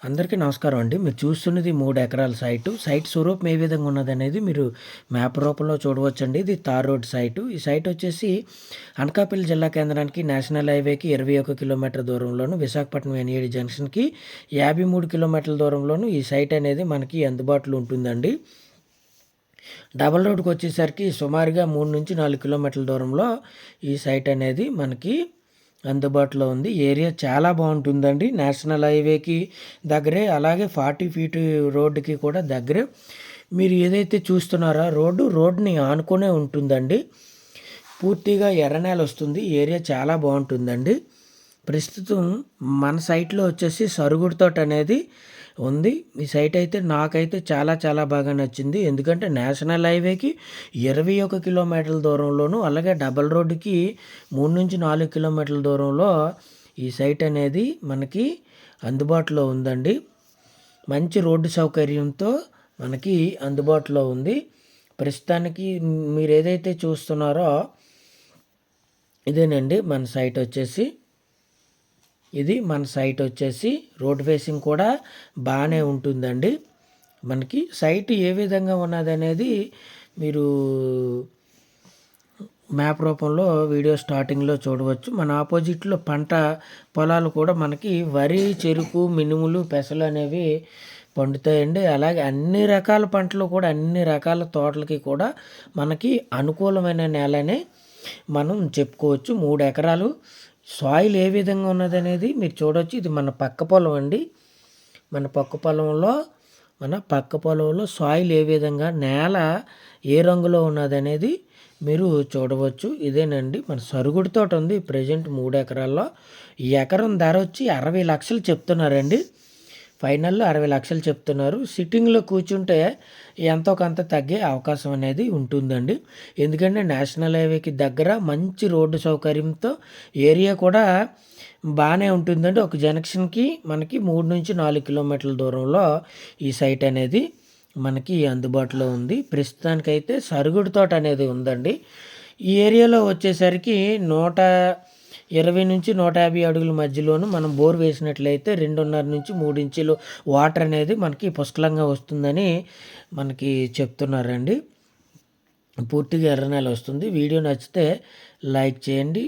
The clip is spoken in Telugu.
అందరికీ నమస్కారం అండి. మీరు చూస్తున్నది 3 ఎకరాల సైట్ స్వరూపం ఏ విధంగా ఉన్నదనేది మీరు మ్యాప్ రూపంలో చూడవచ్చండి. ఇది తార్ రోడ్ సైటు. ఈ సైట్ వచ్చేసి అనకాపల్లి జిల్లా కేంద్రానికి నేషనల్ హైవేకి 21 కిలోమీటర్ దూరంలోను, విశాఖపట్నం ఎన్ఏడి జంక్షన్‌కి 53 కిలోమీటర్ల దూరంలోను ఈ సైట్ అనేది మనకి అందుబాటులో ఉంటుందండి. డబల్ రోడ్‌కొచ్చేసరికి సుమారుగా 3-4 కిలోమీటర్ల దూరంలో ఈ సైట్ అనేది మనకి అందుబాటులో ఉంది. ఏరియా చాలా బాగుంటుందండి. నేషనల్ హైవేకి దగ్గరే, అలాగే 40 ఫీట్ రోడ్డుకి కూడా దగ్గరే. మీరు ఏదైతే చూస్తున్నారో రోడ్డుని ఆనుకునే ఉంటుందండి. పూర్తిగా ఎర్రనేల వస్తుంది. ఏరియా చాలా బాగుంటుందండి. ప్రస్తుతం మన సైట్లో వచ్చేసి సరుగుడు తోట అనేది ఉంది. ఈ సైట్ అయితే నాకైతే చాలా చాలా బాగా నచ్చింది. ఎందుకంటే నేషనల్ హైవేకి 21 కిలోమీటర్ల దూరంలోను, అలాగే డబల్ రోడ్డుకి 3-4 కిలోమీటర్ల దూరంలో ఈ సైట్ అనేది మనకి అందుబాటులో ఉందండి. మంచి రోడ్డు సౌకర్యంతో మనకి అందుబాటులో ఉంది. ప్రస్తుతానికి మీరు ఏదైతే చూస్తున్నారో ఇదేనండి మన సైట్ వచ్చేసి. ఇది మన సైట్ వచ్చేసి రోడ్ ఫేసింగ్ కూడా బాగానే ఉంటుందండి. మనకి సైట్ ఏ విధంగా ఉన్నదనేది మీరు మ్యాప్ రూపంలో వీడియో స్టార్టింగ్లో చూడవచ్చు. మన ఆపోజిట్లో పంట పొలాలు కూడా మనకి వరి, చెరుకు, మినుములు, పెసలు అనేవి పండుతాయండి. అలాగే అన్ని రకాల పంటలు కూడా, అన్ని రకాల తోటలకి కూడా మనకి అనుకూలమైన నేలనే మనం చెప్పుకోవచ్చు. 3 ఎకరాలు సాయిల్ ఏ విధంగా ఉన్నదనేది మీరు చూడవచ్చు. ఇది మన పక్క పొలం అండి. మన పక్క పొలంలో సాయిల్ ఏ విధంగా, నేల ఏ రంగులో ఉన్నదనేది మీరు చూడవచ్చు. ఇదేనండి మన సరుగుడు తోట ఉంది. ప్రజెంట్ 3 ఎకరాల్లో ఈ ఎకరం ధర వచ్చి 60 లక్షలు చెప్తున్నారండి. ఫైనల్లో 60 లక్షలు చెప్తున్నారు. సిట్టింగ్లో కూర్చుంటే ఎంతో కొంత తగ్గే అవకాశం అనేది ఉంటుందండి. ఎందుకంటే నేషనల్ హైవేకి దగ్గర మంచి రోడ్డు సౌకర్యంతో ఏరియా కూడా బాగానే ఉంటుందండి. ఒక జంక్షన్కి మనకి 3-4 కిలోమీటర్ల దూరంలో ఈ సైట్ అనేది మనకి అందుబాటులో ఉంది. ప్రస్తుతానికైతే సరుగుడు తోట అనేది ఉందండి. ఈ ఏరియాలో వచ్చేసరికి 120-150 అడుగుల మధ్యలోను మనం బోర్ వేసినట్లయితే 2.5-3 ఇంచులు వాటర్ అనేది మనకి పుష్కలంగా వస్తుందని మనకి చెప్తున్నారండి. పూర్తిగా ఎర్రనేల వస్తుంది. వీడియో నచ్చితే లైక్ చేయండి.